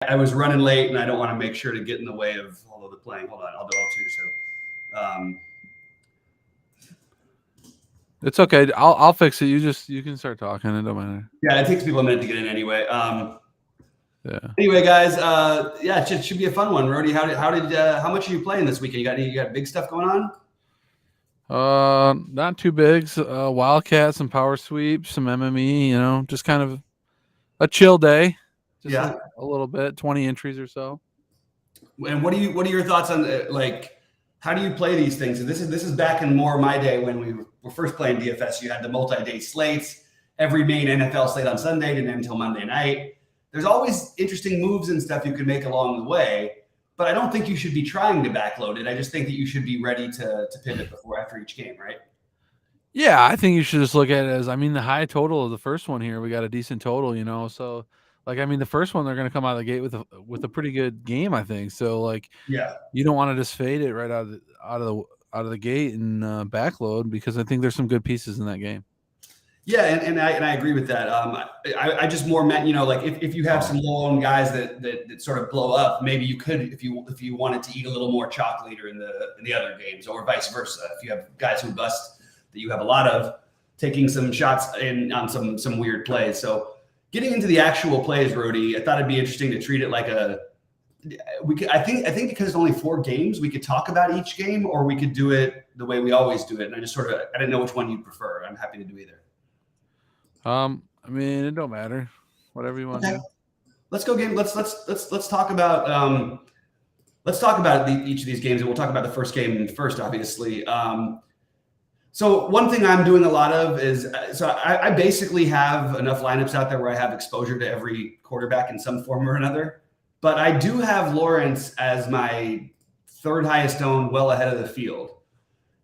I was running late, and I don't want to make sure to get in the way of all of the playing. Hold on, I'll do it too. It's okay. I'll fix it. You can start talking. It don't matter. Yeah, it takes people a minute to get in anyway. Yeah. Anyway, guys, yeah, it should be a fun one. Rody, how much are you playing this weekend? You got big stuff going on? Not too big. Wildcat, some power sweeps, some MME. Just kind of a chill day. Just Yeah. a little bit, 20 entries or so. And what are your thoughts on like how do you play these things? This is back in more my day when we were first playing DFS. You had the multi-day slates, every main NFL slate on Sunday didn't end until Monday night. There's always interesting moves and stuff you can make along the way, but I don't think you should be trying to backload it. I just think that you should be ready to pivot after each game, right? Yeah, I think you should just look at it as, the high total of the first one here. We got a decent total. So the first one they're going to come out of the gate with a pretty good game, I think. So Yeah. you don't want to just fade it right out of the gate and backload, because I think there's some good pieces in that game. Yeah, and I agree with that. I just more meant, like if you have some low-owned guys that sort of blow up, maybe you could, if you wanted to eat a little more chalk leader in the other games, or vice versa. If you have guys who bust that you have a lot of, taking some shots on some weird plays. So getting into the actual plays, Rody, I thought it'd be interesting to treat it like I think because it's only 4 games, we could talk about each game, or we could do it the way we always do it. And I didn't know which one you'd prefer. I'm happy to do either. It don't matter. Whatever you want to do. Let's go game. Let's talk about each of these games, and we'll talk about the first game first, obviously. So one thing I'm doing a lot of is I basically have enough lineups out there where I have exposure to every quarterback in some form or another. But I do have Lawrence as my third highest owned, well ahead of the field,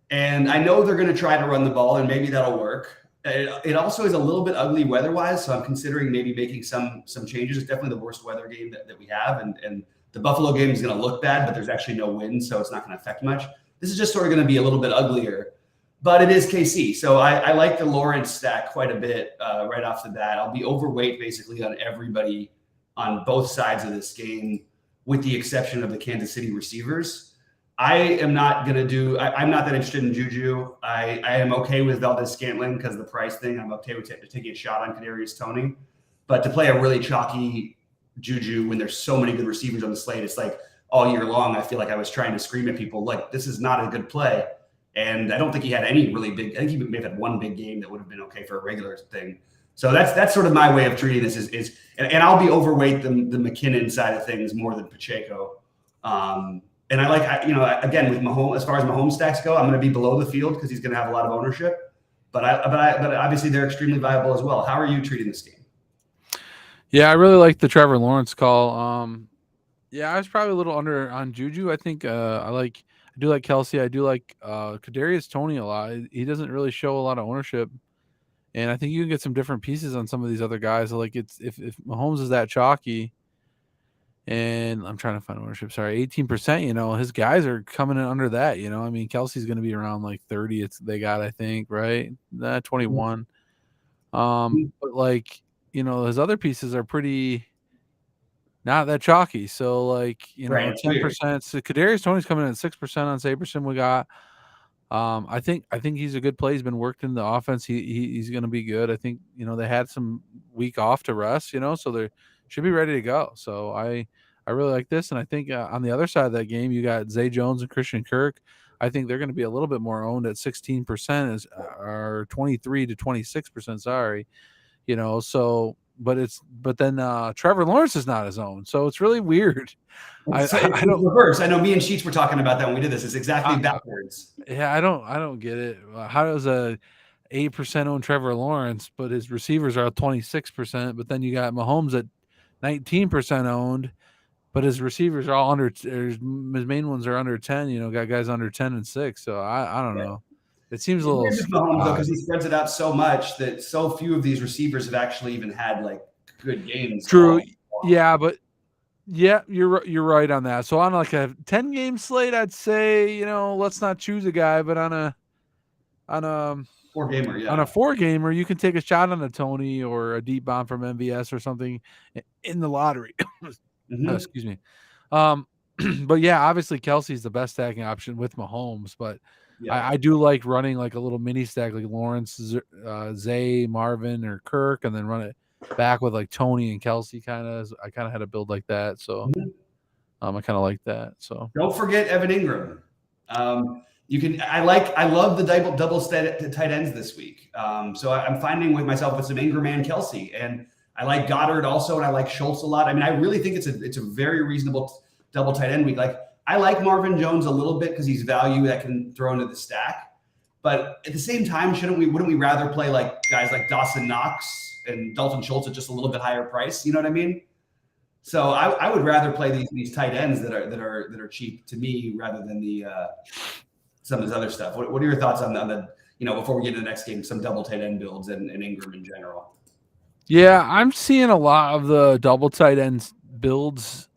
and I know they're going to try to run the ball, and maybe that'll work. It also is a little bit ugly weather-wise, so I'm considering maybe making some changes. It's definitely the worst weather game that we have, and the Buffalo game is going to look bad, but there's actually no wind, so it's not going to affect much. This is just sort of going to be a little bit uglier, but it is KC, so I like the Lawrence stack quite a bit right off the bat. I'll be overweight basically on everybody on both sides of this game, with the exception of the Kansas City receivers. I'm not that interested in Juju. I am okay with Valdez-Scantling because of the price thing. I'm okay with taking a shot on Kadarius Toney. But to play a really chalky Juju when there's so many good receivers on the slate, it's like all year long, I feel like I was trying to scream at people, like, this is not a good play. And I don't think he had any really big – I think he may have had one big game that would have been okay for a regular thing. So that's sort of my way of treating this and I'll be overweight the McKinnon side of things more than Pacheco. And I like, again, with Mahomes, as far as Mahomes stacks go, I'm going to be below the field because he's going to have a lot of ownership. But obviously they're extremely viable as well. How are you treating this game? Yeah, I really like the Trevor Lawrence call. Yeah, I was probably a little under on Juju. I think I do like Kelsey. I do like Kadarius Toney a lot. He doesn't really show a lot of ownership, and I think you can get some different pieces on some of these other guys. Like if Mahomes is that chalky. And I'm trying to find ownership. Sorry, 18%. His guys are coming in under that. Kelsey's going to be around like 30. They got, I think, right, 21. But his other pieces are pretty not that chalky. So 10%. So Kadarius Toney's coming in at 6% on Saberson. We got. I think he's a good play. He's been worked in the offense. He's going to be good. I think they had some week off to rest. So they should be ready to go. So I really like this, and I think on the other side of that game, you got Zay Jones and Christian Kirk. I think they're going to be a little bit more owned at 16%, or 23 to 26%. Sorry, So, but then Trevor Lawrence is not his own, so it's really weird. I don't reverse. I know me and Sheets were talking about that when we did this. It's exactly backwards. Yeah, I don't get it. How does a 8% own Trevor Lawrence, but his receivers are 26%, but then you got Mahomes at 19% owned, but his receivers are all under. His main ones are under 10. Got guys under 10 and 6. So I don't know. It seems a little Mahomes though, because he spreads it out so much that so few of these receivers have actually even had like good games. True. Yeah, but yeah, you're right on that. So on like a 10-game slate, I'd say let's not choose a guy, but on a 4-gamer, yeah. On a 4-gamer, you can take a shot on a Toney or a deep bomb from MVS or something in the lottery. Hmm. Excuse me. Um, but yeah, obviously Kelsey's the best stacking option with Mahomes, but Yeah. I do like running like a little mini stack like Lawrence, Zay, Marvin, or Kirk, and then run it back with like Tony and Kelsey. I kind of had a build like that, so Mhm. I kind of like that. So Don't forget Evan Ingram. You can. I love the double tight ends this week. So I'm finding with myself with some Ingram and Kelsey, and I like Goddard also, and I like Schultz a lot. I mean, I really think it's a very reasonable double tight end week. Like I like Marvin Jones a little bit because he's value that can throw into the stack. But at the same time, wouldn't we rather play like guys like Dawson Knox and Dalton Schultz at just a little bit higher price? You know what I mean? So I would rather play these tight ends that are cheap to me rather than the some of this other stuff. What are your thoughts on the before we get to the next game, some double tight end builds and Ingram in general? yeah, I'm seeing a lot of the double tight ends builds,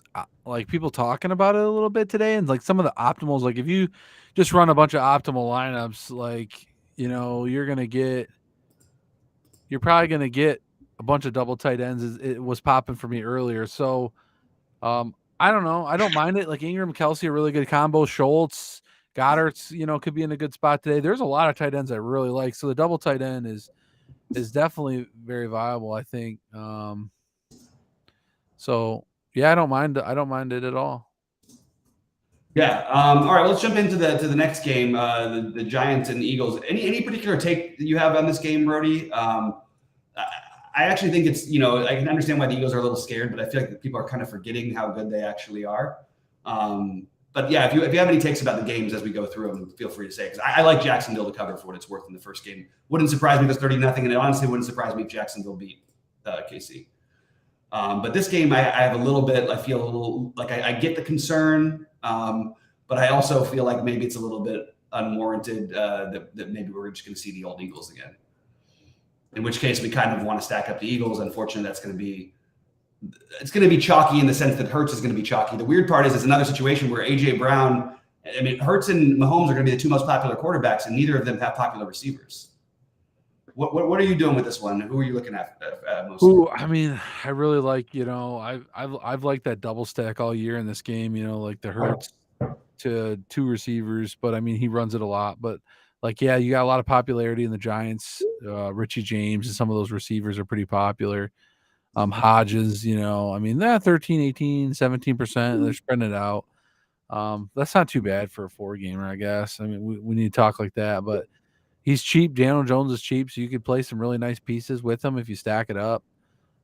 like people talking about it a little bit today, and like some of the optimals. Like if you just run a bunch of optimal lineups, like you're probably gonna get a bunch of double tight ends. It was popping for me earlier, so I don't know. I don't mind it. Like Ingram, Kelsey, a really good combo. Schultz, Goddard's, could be in a good spot today. There's a lot of tight ends I really like, so the double tight end is definitely very viable, I think. So yeah, I don't mind. I don't mind it at all. Yeah. All right. Let's jump into the next game, the Giants and Eagles. Any particular take that you have on this game, Brody? I I actually think it's I can understand why the Eagles are a little scared, but I feel like people are kind of forgetting how good they actually are. But yeah, if you have any takes about the games as we go through them, feel free to say because I like Jacksonville to cover for what it's worth in the first game. Wouldn't surprise me if it's 30-0, and it honestly wouldn't surprise me if Jacksonville beat KC. But this game, I have a little bit. I feel a little like I get the concern, but I also feel like maybe it's a little bit unwarranted that maybe we're just going to see the old Eagles again. In which case, we kind of want to stack up the Eagles. Unfortunately, it's going to be chalky in the sense that Hurts is going to be chalky. The weird part is it's another situation where AJ Brown. I mean, Hurts and Mahomes are going to be the two most popular quarterbacks, and neither of them have popular receivers. What are you doing with this one? Who are you looking at mostly? Ooh, I mean, I really like, I've liked that double stack all year in this game, like the Hurts to two receivers, but I mean, he runs it a lot. But like, yeah, you got a lot of popularity in the Giants. Richie James and some of those receivers are pretty popular. Hodges, I mean, that 13, 18, 17%, they're spreading it out. That's not too bad for a four gamer, I guess. I mean, we need to talk like that, but he's cheap. Daniel Jones is cheap, so you could play some really nice pieces with him if you stack it up.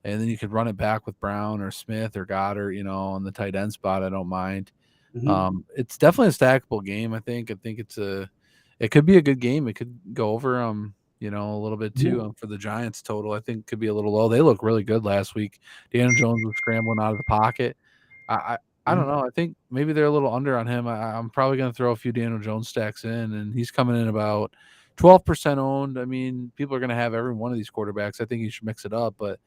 And then you could run it back with Brown or Smith or Goddard, on the tight end spot. I don't mind. Mm-hmm. It's definitely a stackable game. I think it could be a good game. It could go over, a little bit too for the Giants total. I think could be a little low. They look really good last week. Daniel Jones was scrambling out of the pocket. I, I, I don't know. I think maybe they're a little under on him. I'm probably going to throw a few Daniel Jones stacks in, and he's coming in about 12% owned. I mean, people are going to have every one of these quarterbacks. I think you should mix it up, but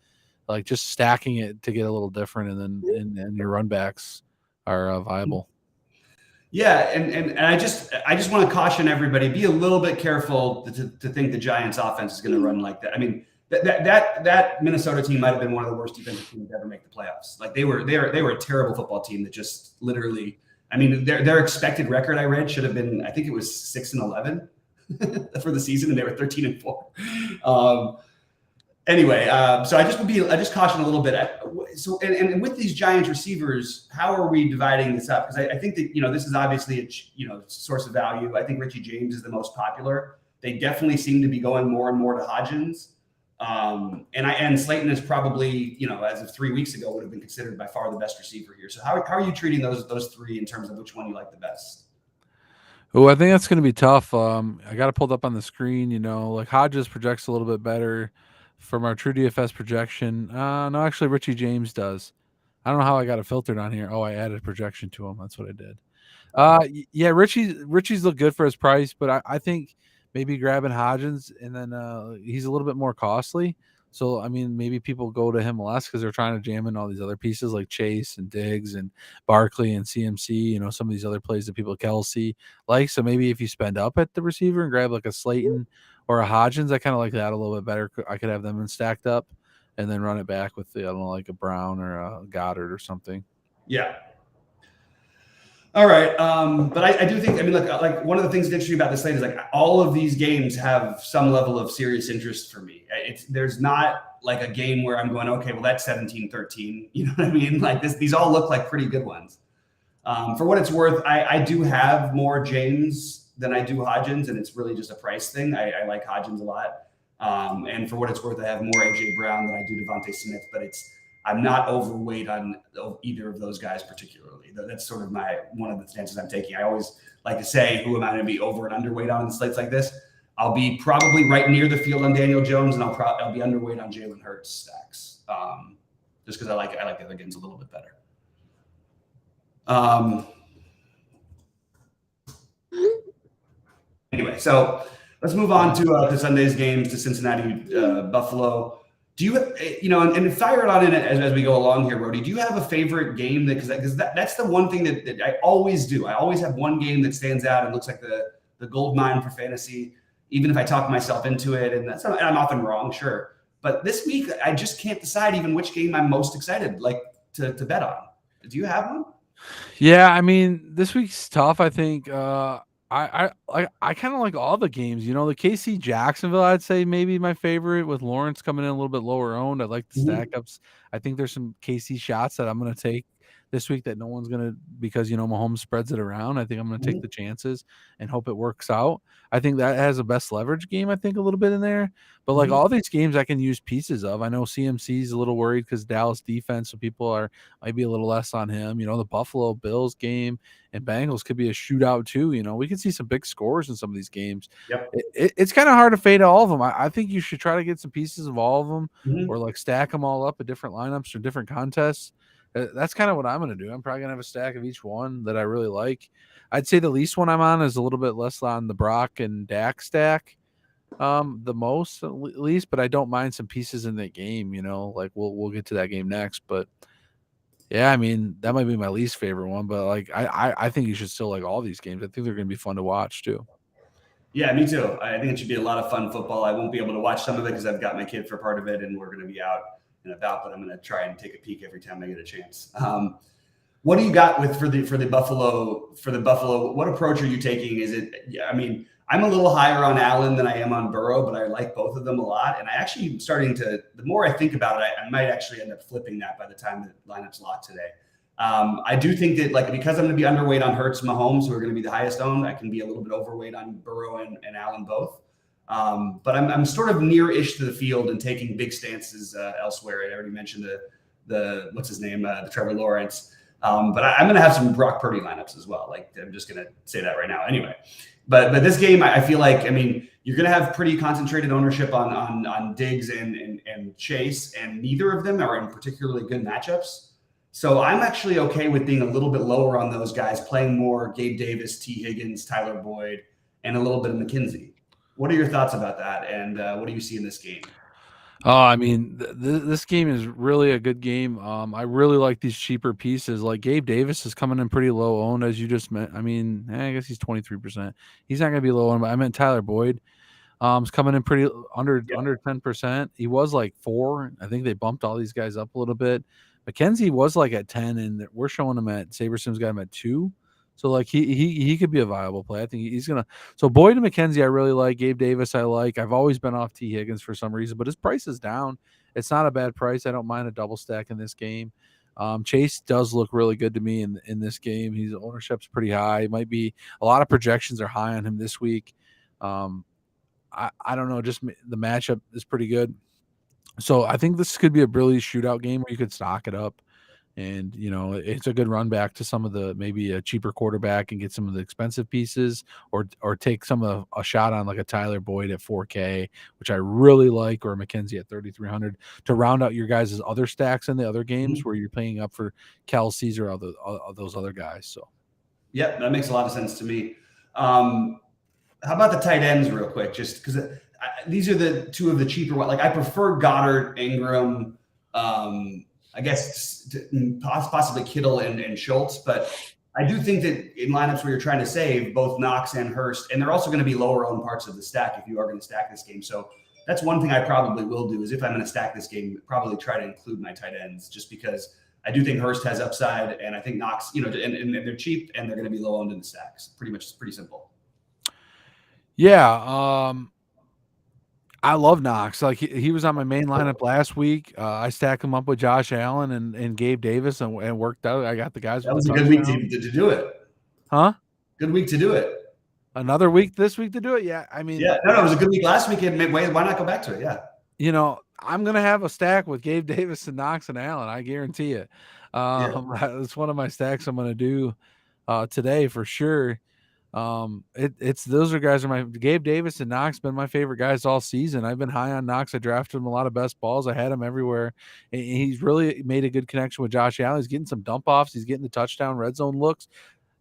like just stacking it to get a little different, and then and your run backs are viable. Yeah, and I just want to caution everybody: be a little bit careful to think the Giants' offense is going to run like that. I mean, that Minnesota team might have been one of the worst defensive teams to ever make the playoffs. Like they were a terrible football team that just literally. I mean, their expected record I read should have been, I think it was 6-11 for the season, and they were 13-4. Anyway, so I just caution a little bit. So and with these Giants receivers, how are we dividing this up? Because I think that this is obviously a source of value. I think Richie James is the most popular. They definitely seem to be going more and more to Hodgins, and Slayton is probably as of 3 weeks ago would have been considered by far the best receiver here. So how are you treating those three in terms of which one you like the best? Oh, I think that's going to be tough. I got it pulled up on the screen. Like Hodges projects a little bit better from our True DFS projection. No, actually, Richie James does. I don't know how I got it filtered on here. Oh, I added projection to him. That's what I did. Yeah, Richie's look good for his price, but I think maybe grabbing Hodgins and then he's a little bit more costly. So I mean, maybe people go to him less because they're trying to jam in all these other pieces like Chase and Diggs and Barkley and CMC. Some of these other plays that people Kelsey like. So maybe if you spend up at the receiver and grab like a Slayton or a Hodgins, I kind of like that a little bit better. I could have them in stacked up and then run it back with I don't know, like a Brown or a Goddard or something. Yeah. All right, but I do think, I mean, look, like one of the things that's interesting about this slate is like all of these games have some level of serious interest for me. There's not like a game where I'm going, okay, well that's 17-13. You know what I mean? Like these all look like pretty good ones. For what it's worth, I do have more James than I do Hodgins, and it's really just a price thing. I like Hodgins a lot. And for what it's worth, I have more AJ Brown than I do Devontae Smith, but I'm not overweight on either of those guys particularly. That's sort of one of the stances I'm taking. I always like to say, who am I going to be over and underweight on in slates like this? I'll be probably right near the field on Daniel Jones, and I'll be underweight on Jalen Hurts stacks, just because I like the other games a little bit better. Anyway, so let's move on to Sunday's games, to Cincinnati, Buffalo. Do you know, and fire it on in as we go along here, Rody? Do you have a favorite game because that's the one thing that I always do. I always have one game that stands out and looks like the gold mine for fantasy, even if I talk myself into it, and I'm often wrong, sure. But this week, I just can't decide even which game I'm most excited to bet on. Do you have one? Yeah, I mean, this week's tough. I think I kind of like all the games. You know, the KC Jacksonville, I'd say maybe my favorite, with Lawrence coming in a little bit lower owned. I like the stack ups. I think there's some KC shots that I'm going to take this week that no one's going to, because, you know, Mahomes spreads it around. I think I'm going to take the chances and hope it works out. I think that has the best leverage game, I think, a little bit in there. But like all these games I can use pieces of. I know CMC's a little worried because Dallas defense, so people might be a little less on him. You know, the Buffalo Bills game and Bengals could be a shootout too. You know, we could see some big scores in some of these games. Yep. It's kind of hard to fade all of them. I think you should try to get some pieces of all of them, or like stack them all up at different lineups or different contests. That's kind of what I'm going to do. I'm probably going to have a stack of each one that I really like. I'd say the least one I'm on is a little bit less on the Brock and Dak stack, the most at least, but I don't mind some pieces in that game. You know, like we'll get to that game next, but yeah, I mean, that might be my least favorite one, but like I think you should still like all these games. I think they're going to be fun to watch too. Yeah, me too. I think it should be a lot of fun football. I won't be able to watch some of it because I've got my kid for part of it, and we're going to be out and about. But I'm going to try and take a peek every time I get a chance. What do you got for the Buffalo? What approach are you taking? Is it? I mean, I'm a little higher on Allen than I am on Burrow, but I like both of them a lot. And I actually am starting to. The more I think about it, I might actually end up flipping that by the time the lineup's locked today. I do think that, like, because I'm going to be underweight on Hurts and Mahomes, who are going to be the highest owned, I can be a little bit overweight on Burrow and Allen both. But I'm sort of near-ish to the field and taking big stances elsewhere. I already mentioned the what's his name, the Trevor Lawrence. But I'm going to have some Brock Purdy lineups as well. Like, I'm just going to say that right now. Anyway, but this game, I feel like, I mean, you're going to have pretty concentrated ownership on Diggs and Chase, and neither of them are in particularly good matchups. So I'm actually okay with being a little bit lower on those guys, playing more Gabe Davis, T. Higgins, Tyler Boyd, and a little bit of McKenzie. What are your thoughts about that? And what do you see in this game? I mean, this game is really a good game. I really like these cheaper pieces. Like Gabe Davis is coming in pretty low owned, as you just meant. I mean, I guess he's 23%. He's not going to be low owned, but I meant Tyler Boyd. Is coming in pretty under 10%. He was like 4. I think they bumped all these guys up a little bit. McKenzie was like at 10, and we're showing him at SaberSim's got him at 2. So like he could be a viable play. I think he's gonna. So Boyd and McKenzie, I really like. Gabe Davis, I like. I've always been off T. Higgins for some reason, but his price is down. It's not a bad price. I don't mind a double stack in this game. Chase does look really good to me in this game. His ownership's pretty high. It might be a lot of projections are high on him this week. I don't know. Just the matchup is pretty good. So I think this could be a really shootout game where you could stock it up. And, you know, it's a good run back to some of the, maybe a cheaper quarterback and get some of the expensive pieces, or take some of a shot on like a Tyler Boyd at 4K, which I really like, or a McKenzie at 3,300 to round out your guys' other stacks in the other games where you're paying up for Kelsey's or those other guys. So, yeah, that makes a lot of sense to me. How about the tight ends real quick? Just because these are the two of the cheaper ones. Like, I prefer Goddard, Ingram, I guess possibly Kittle and Schultz, but I do think that in lineups where you're trying to save both Knox and Hurst, and they're also going to be lower owned parts of the stack if you are going to stack this game. So that's one thing I probably will do, is if I'm going to stack this game, probably try to include my tight ends, just because I do think Hurst has upside, and I think Knox, and they're cheap and they're going to be low owned in the stacks. It's pretty simple. Yeah. I love Knox. Like he was on my main lineup last week. I stacked him up with Josh Allen and Gabe Davis and worked out. I got the guys That with was the a good week touchdown. to do it. Huh? Good week to do it. Another week this week to do it. Yeah. I mean, Yeah, no, it was a good week last week. Why not go back to it? Yeah. I'm gonna have a stack with Gabe Davis and Knox and Allen. I guarantee it. It's one of my stacks I'm gonna do today for sure. It's those are guys are my Gabe Davis and Knox been my favorite guys all season. I've been high on Knox. I drafted him a lot of best balls. I had him everywhere. And he's really made a good connection with Josh Allen. He's getting some dump offs. He's getting the touchdown red zone looks.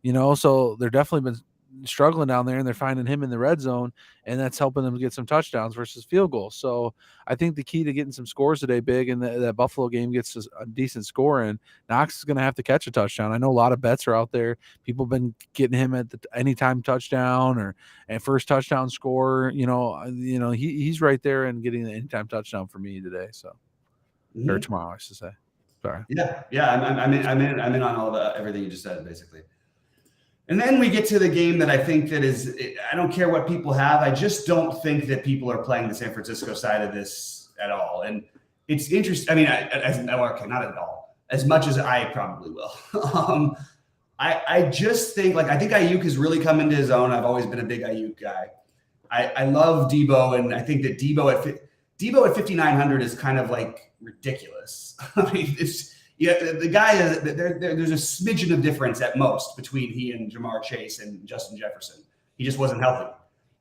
So they're definitely been struggling down there, and they're finding him in the red zone, and that's helping them get some touchdowns versus field goals. So I think the key to getting some scores today, big, and that Buffalo game gets a decent score in, Knox is going to have to catch a touchdown. I know a lot of bets are out there. People have been getting him at the anytime touchdown or and first touchdown score. He's right there and getting the anytime touchdown for me today. So or tomorrow, I should say. Sorry. Yeah. I'm in on all everything you just said, basically. And then we get to the game that I think I don't care what people have. I just don't think that people are playing the San Francisco side of this at all. And it's interesting. I mean, not at all, as much as I probably will. I just think I think Ayuk has really come into his own. I've always been a big Ayuk guy. I love Debo, and I think that Debo at 5,900 is kind of ridiculous. I mean, the guy there's a smidgen of difference at most between he and Jamar Chase and Justin Jefferson. He just wasn't healthy.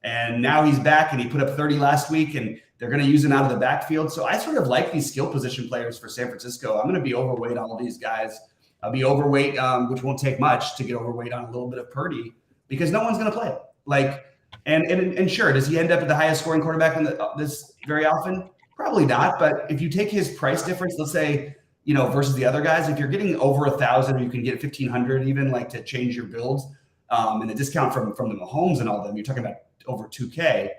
And now he's back, and he put up 30 last week, and they're going to use him out of the backfield. So I sort of like these skill position players for San Francisco. I'm going to be overweight on all these guys. I'll be overweight, which won't take much to get overweight on a little bit of Purdy, because no one's going to play it. And sure, does he end up at the highest scoring quarterback in this very often? Probably not. But if you take his price difference, let's say, versus the other guys, if you're getting over 1,000, or you can get 1,500 even, to change your builds, and the discount from the Mahomes and all them, you're talking about over 2K.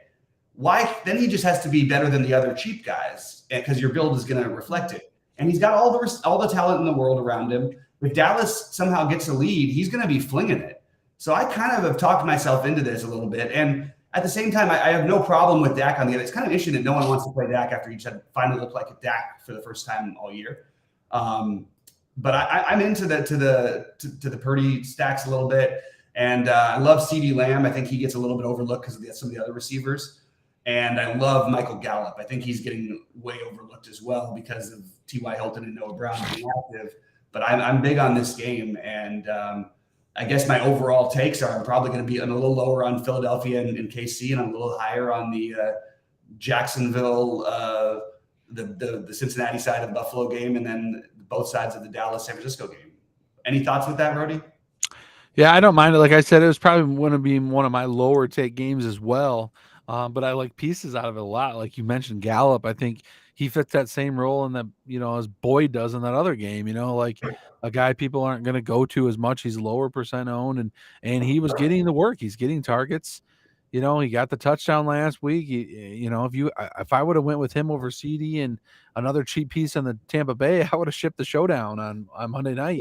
Why? Then he just has to be better than the other cheap guys, because your build is going to reflect it. And he's got all the talent in the world around him. If Dallas somehow gets a lead, he's going to be flinging it. So I kind of have talked myself into this a little bit. And at the same time, I have no problem with Dak on the other. It's kind of interesting that no one wants to play Dak after he just finally looked like a Dak for the first time all year. But I'm into the Purdy stacks a little bit. And I love CeeDee Lamb. I think he gets a little bit overlooked because of some of the other receivers. And I love Michael Gallup. I think he's getting way overlooked as well because of T.Y. Hilton and Noah Brown being active. But I'm big on this game. And I guess my overall takes are I'm probably going to be a little lower on Philadelphia and KC, and I'm a little higher on the Jacksonville, the Cincinnati side of the Buffalo game, and then both sides of the Dallas-San Francisco game. Any thoughts with that, Rody? Yeah, I don't mind it. Like I said, it was probably going to be one of my lower take games as well. But I like pieces out of it a lot. Like you mentioned, Gallup, I think he fits that same role in that, as Boyd does in that other game, like a guy people aren't going to go to as much. He's lower percent owned, and he was getting the work. He's getting targets. He got the touchdown last week. If I would have went with him over CD and another cheap piece on the Tampa Bay, I would have shipped the showdown on Monday night.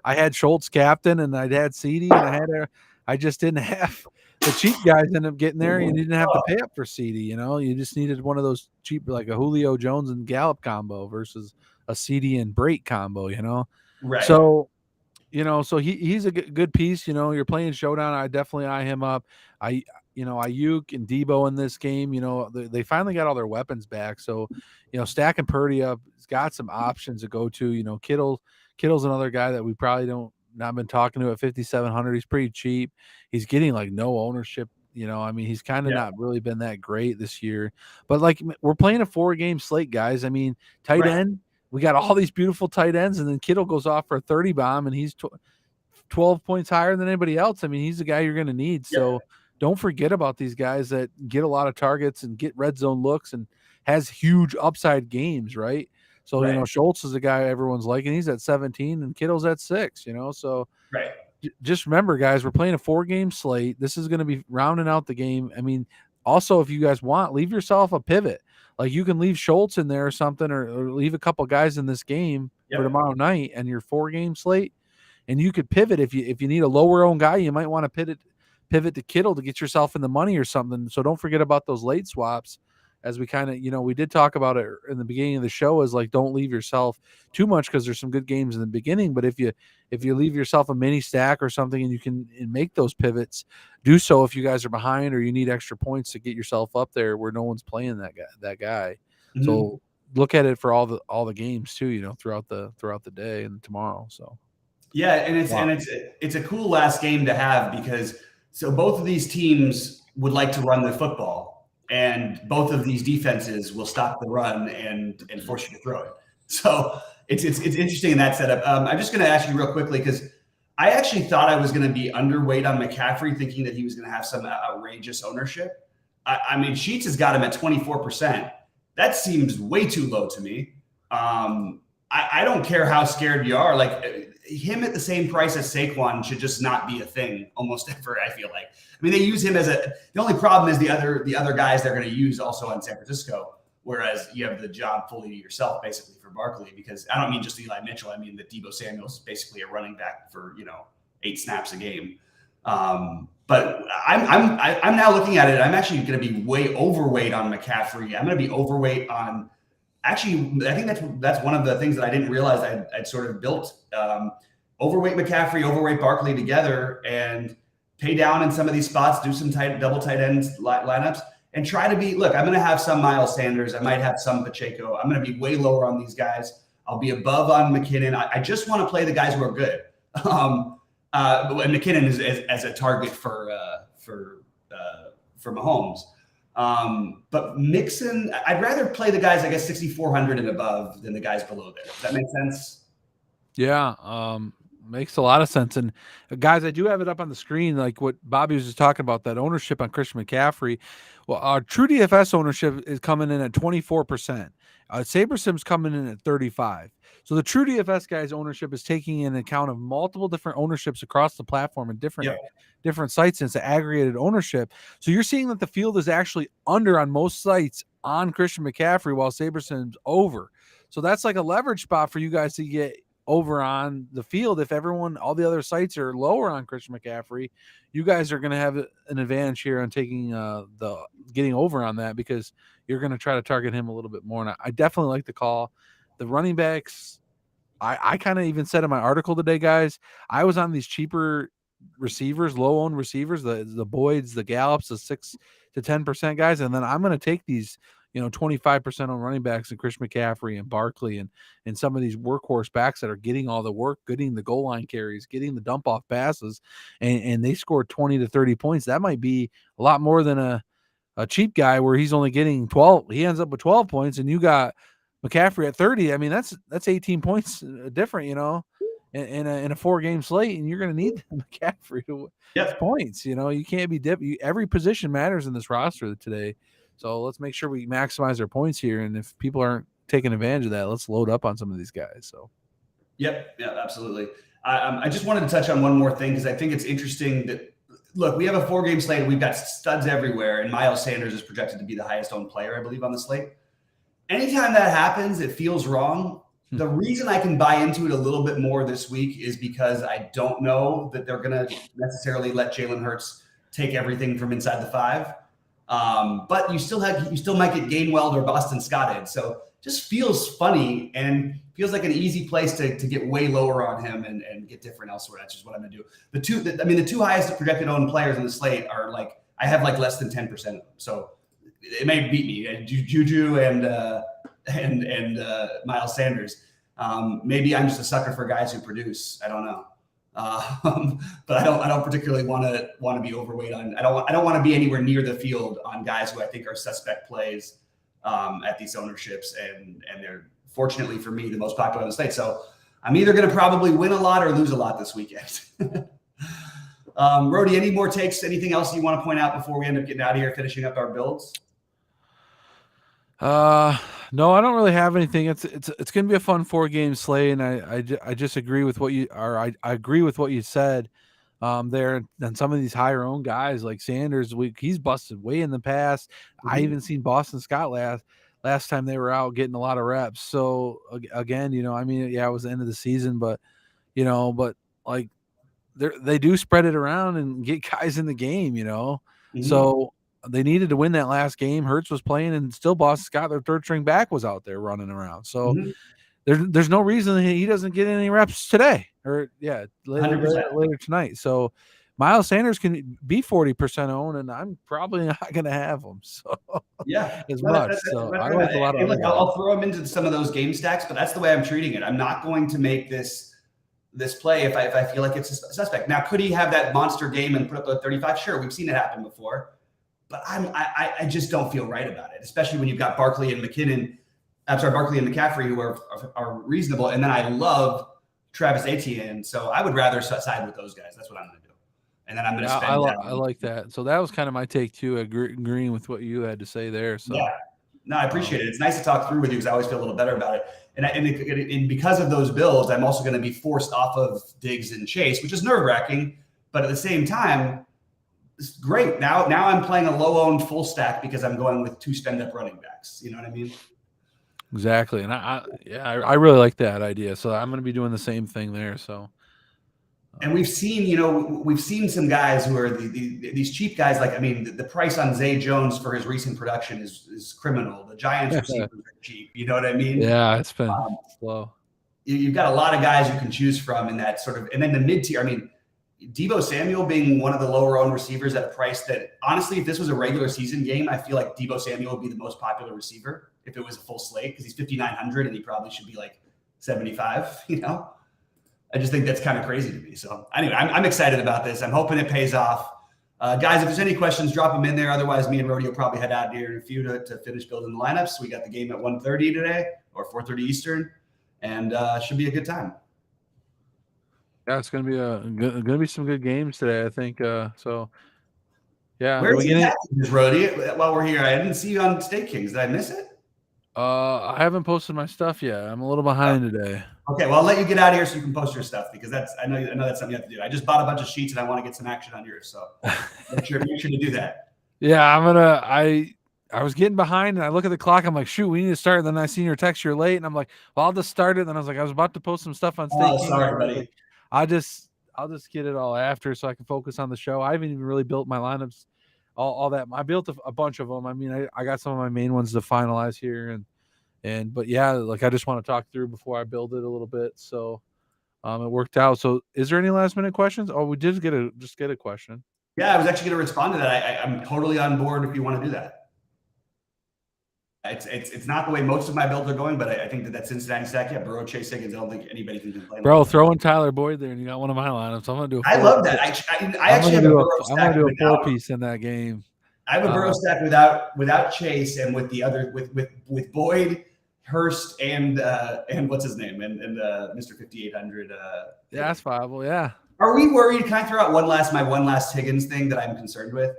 I had Schultz captain, and I'd had CD, and I just didn't have the cheap guys end up getting there. You didn't have to pay up for CD. You just needed one of those cheap, like a Julio Jones and Gallup combo versus a CD and Brate combo. Right. So, so he's a good piece. You're playing showdown. I definitely eye him up. Ayuk and Debo in this game. They finally got all their weapons back. So, stacking Purdy up, he's got some options to go to. Kittle's another guy that we probably not been talking to at 5,700. He's pretty cheap. He's getting no ownership. He's kind of not really been that great this year. But we're playing a 4-game slate, guys. Tight end. We got all these beautiful tight ends, and then Kittle goes off for a 30 bomb, and he's 12 points higher than anybody else. He's the guy you're going to need. Yeah. So don't forget about these guys that get a lot of targets and get red zone looks and has huge upside games, right? So, Schultz is a guy everyone's liking. He's at 17 and Kittle's at 6, So just remember, guys, we're playing a 4-game slate. This is going to be rounding out the game. Also, if you guys want, leave yourself a pivot. Like you can leave Schultz in there or something, or leave a couple guys in this game for Yep. tomorrow night and your 4-game slate, and you could pivot if you need a lower owned guy. You might want to pivot to Kittle to get yourself in the money or something. So don't forget about those late swaps. As we kind of, we did talk about it in the beginning of the show, is like don't leave yourself too much because there's some good games in the beginning. But if you leave yourself a mini stack or something and you can make those pivots, do so if you guys are behind or you need extra points to get yourself up there where no one's playing that guy. Mm-hmm. So look at it for all the games too, throughout the day and tomorrow. So yeah, and it's a cool last game to have because so both of these teams would like to run the football. And both of these defenses will stop the run and force you to throw it. So it's interesting in that setup. I'm just going to ask you real quickly because I actually thought I was going to be underweight on McCaffrey, thinking that he was going to have some outrageous ownership. I mean, Sheets has got him at 24%. That seems way too low to me. I don't care how scared you are. Like him at the same price as Saquon should just not be a thing almost ever, I feel like. I mean, they use him as the only problem is the other guys they're going to use also on San Francisco, whereas you have the job fully to yourself basically for Barkley, because I don't mean just Eli Mitchell. I mean that Deebo Samuel's basically a running back for, 8 snaps a game. But I'm now looking at it. I'm actually going to be way overweight on McCaffrey. I'm going to be overweight on actually, I think that's one of the things that I didn't realize I'd sort of built. Overweight McCaffrey, overweight Barkley together, and pay down in some of these spots, do some double tight end lineups, and try to be, look, I'm going to have some Miles Sanders. I might have some Pacheco. I'm going to be way lower on these guys. I'll be above on McKinnon. I just want to play the guys who are good. And McKinnon is as a target for Mahomes. But Mixon, I'd rather play the guys, I guess, 6,400 and above than the guys below there. Does that make sense? Yeah. Makes a lot of sense. And guys, I do have it up on the screen, like what Bobby was just talking about, that ownership on Christian McCaffrey. Well, our true DFS ownership is coming in at 24%. SaberSim's coming in at 35%. So the true DFS guys' ownership is taking in account of multiple different ownerships across the platform and different sites, and it's an aggregated ownership. So you're seeing that the field is actually under on most sites on Christian McCaffrey while SaberSim's over. So that's like a leverage spot for you guys to get over on the field. If all the other sites are lower on Christian McCaffrey, you guys are going to have an advantage here on taking getting over on that, because you're going to try to target him a little bit more. And I definitely like the call. The running backs, I kind of even said in my article today, guys, I was on these cheaper receivers, low owned receivers, the Boyds, the Gallups, the 6 to 10% guys, and then I'm going to take these 25% on running backs and Christian McCaffrey and Barkley and some of these workhorse backs that are getting all the work, getting the goal line carries, getting the dump off passes, and they score 20 to 30 points. That might be a lot more than a cheap guy where he's only getting 12. He ends up with 12 points, and you got McCaffrey at 30. I mean, that's 18 points different, in a 4-game slate, and you're going to need McCaffrey to points. You can't be every position matters in this roster today. So let's make sure we maximize our points here. And if people aren't taking advantage of that, let's load up on some of these guys. So, yeah, absolutely. I just wanted to touch on one more thing because I think it's interesting that, look, we have a 4-game slate. We've got studs everywhere, and Miles Sanders is projected to be the highest owned player, I believe, on the slate. Anytime that happens, it feels wrong. The reason I can buy into it a little bit more this week is because I don't know that they're going to necessarily let Jalen Hurts take everything from inside the 5. But you still might get Gainwell or Boston Scott in. So just feels funny and feels like an easy place to get way lower on him and get different elsewhere. That's just what I'm going to do. The two highest projected owned players in the slate are I have less than 10% of them. So it may beat me. Juju and Miles Sanders. Maybe I'm just a sucker for guys who produce. I don't know. But I don't particularly want to be overweight on. I don't want to be anywhere near the field on guys who I think are suspect plays at these ownerships, and they're fortunately for me the most popular in the state. So I'm either going to probably win a lot or lose a lot this weekend. Rody, any more takes? Anything else you want to point out before we end up getting out of here, finishing up our builds? No, I don't really have anything. It's going to be a fun 4-game slate, and I just agree with what I agree with what you said there. And some of these higher owned guys like Sanders, he's busted way in the past. I even seen Boston Scott last time they were out getting a lot of reps. So again, I mean, yeah, it was the end of the season, but like they do spread it around and get guys in the game. Mhm. So they needed to win that last game. Hurts was playing, and still Boston Scott, their third string back, was out there running around. So Mhm. there's no reason he doesn't get any reps today, or later 100%. tonight. So Miles Sanders can be 40% owned, and I'm probably not going to have him so Yeah. as No, much. So that's I fair like enough. a lot of And other look, guys. I'll throw him into some of those game stacks, but that's the way I'm treating it. I'm not going to make this play if I feel like it's a suspect. Now, could he have that monster game and put up a 35? Sure, we've seen it happen before, but I just don't feel right about it, especially when you've got Barkley and McKinnon. I'm sorry, Barkley and McCaffrey, who are reasonable, and then I love Travis Etienne, so I would rather side with those guys. That's what I'm going to do, and then I'm going to Yeah, spend down. I like that. So that was kind of my take too, agreeing with what you had to say there. So Yeah. No, I appreciate it. It's nice to talk through with you because I always feel a little better about it. And because of those builds, I'm also going to be forced off of Diggs and Chase, which is nerve wracking. But at the same time, it's great. Now I'm playing a low owned full stack because I'm going with 2 spend up running backs. You know what I mean? exactly, and I really like that idea. So I'm going to be doing the same thing there. So. And we've seen some guys who are these cheap guys. Like, I mean, the price on Zay Jones for his recent production is criminal. The Giants receivers are cheap. You know what I mean? Yeah, it's been Um, slow. you've got a lot of guys you can choose from in that sort of, and then the mid tier. I mean, Debo Samuel being one of the lower owned receivers at a price that, honestly, if this was a regular season game, I feel like Debo Samuel would be the most popular receiver if it was a full slate because he's 5,900 and he probably should be like 75. I just think that's kind of crazy to me. So anyway, I'm excited about this. I'm hoping it pays off. Guys, if there's any questions, drop them in there. Otherwise, me and Rody will probably head out here in a few to finish building the lineups. We got the game at 1:30 today or 4:30 Eastern, and should be a good time. Yeah, it's gonna be some good games today, I think. So yeah, Where's do we your get any? packages, Rody? While we're here, I didn't see you on State Kings. Did I miss it? I haven't posted my stuff yet. I'm a little behind today. Okay, well, I'll let you get out of here so you can post your stuff because I know that's something you have to do. I just bought a bunch of sheets and I want to get some action on yours, so make sure to do that. Yeah, I was getting behind and I look at the clock. I'm like, shoot, we need to start. And then I seen your text, you're late, and I'm like, well, I'll just start it. And I was like, I was about to post some stuff on Oh, State Kings. sorry, buddy. Like, I'll just get it all after so I can focus on the show. I haven't even really built my lineups, all that. I built a bunch of them. I mean, I got some of my main ones to finalize here, but yeah, like I just want to talk through before I build it a little bit. So it worked out. So is there any last minute questions? Oh, we did get a question. Yeah, I was actually going to respond to that. I'm totally on board if you want to do that. It's not the way most of my builds are going, but I think that Cincinnati stack, yeah, Burrow, Chase Higgins, I don't think anybody can complain. Bro, throw in Tyler Boyd there, and you got one of my lineups. I'm gonna do. I love that. I actually have a Burrow stack. I'm gonna do a 4-piece in that game. I have a Burrow stack without Chase and with the other with Boyd, Hurst, and what's his name and Mr. 5800. Yeah, that's viable. Yeah. Are we worried? Can I throw out my one last Higgins thing that I'm concerned with?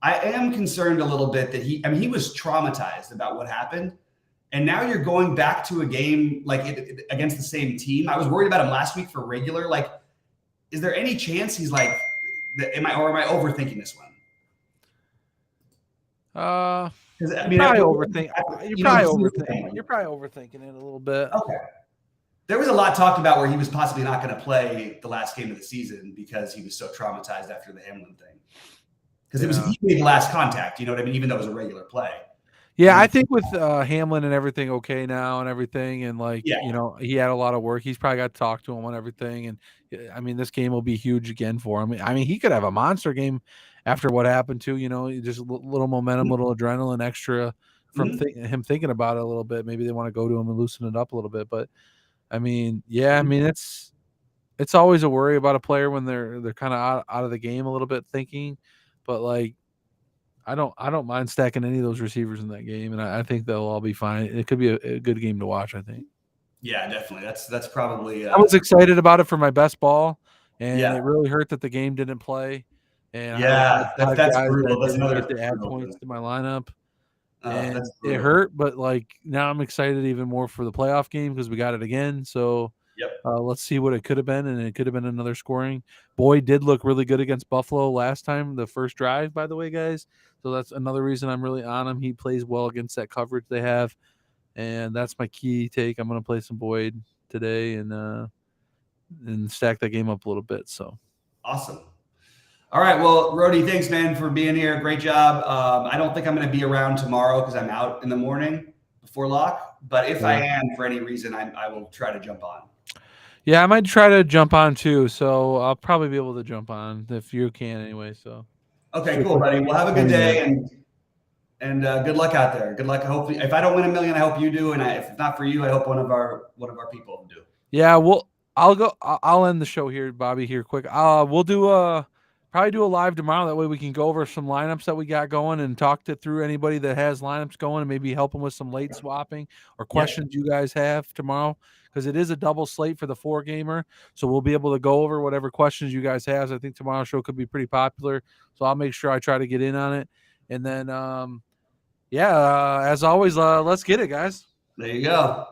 I am concerned a little bit that he was traumatized about what happened. And now you're going back to a game like against the same team. I was worried about him last week for regular. Like, is there any chance he's like, am I overthinking this one? I mean, you're probably overthinking it a little bit. Okay. There was a lot talked about where he was possibly not going to play the last game of the season because he was so traumatized after the Hamlin thing. Because he made the last contact, you know what I mean? Even though it was a regular play. Yeah, I think with Hamlin and everything okay now and everything, and he had a lot of work. He's probably got to talk to him on everything, and I mean, this game will be huge again for him. I mean, he could have a monster game after what happened too. Just a little momentum, little adrenaline extra from him thinking about it a little bit. Maybe they want to go to him and loosen it up a little bit. But I mean, yeah, I mean it's always a worry about a player when they're kind of out of the game a little bit thinking. But like, I don't mind stacking any of those receivers in that game, and I think they'll all be fine. It could be a good game to watch, I think. Yeah, definitely. That's probably. I was excited about it for my best ball, and Yeah. it really hurt that the game didn't play. And yeah, that's brutal. That's didn't another get to add points to my lineup. And that's it hurt, but like now I'm excited even more for the playoff game because we got it again. So Yep. Let's see what it could have been, and it could have been another scoring. Boyd did look really good against Buffalo last time, the first drive, by the way, guys. So that's another reason I'm really on him. He plays well against that coverage they have, and that's my key take. I'm going to play some Boyd today and stack that game up a little bit. So awesome. All right. Well, Rody, thanks, man, for being here. Great job. I don't think I'm going to be around tomorrow because I'm out in the morning before lock. But if I am for any reason, I will try to jump on. Yeah, I might try to jump on too. So I'll probably be able to jump on if you can anyway. So okay, cool, buddy. Well, have a good day and good luck out there. Good luck. Hopefully, if I don't win $1 million, I hope you do. And if it's not for you, I hope one of our people do. Yeah, well, I'll end the show here, Bobby. Here, quick. We'll probably do a live tomorrow. That way we can go over some lineups that we got going and talk through anybody that has lineups going and maybe help them with some late swapping or questions you guys have tomorrow, because it is a double slate for the 4-gamer. So we'll be able to go over whatever questions you guys have. I think tomorrow's show could be pretty popular. So I'll make sure I try to get in on it. And then, as always, let's get it, guys. There you go.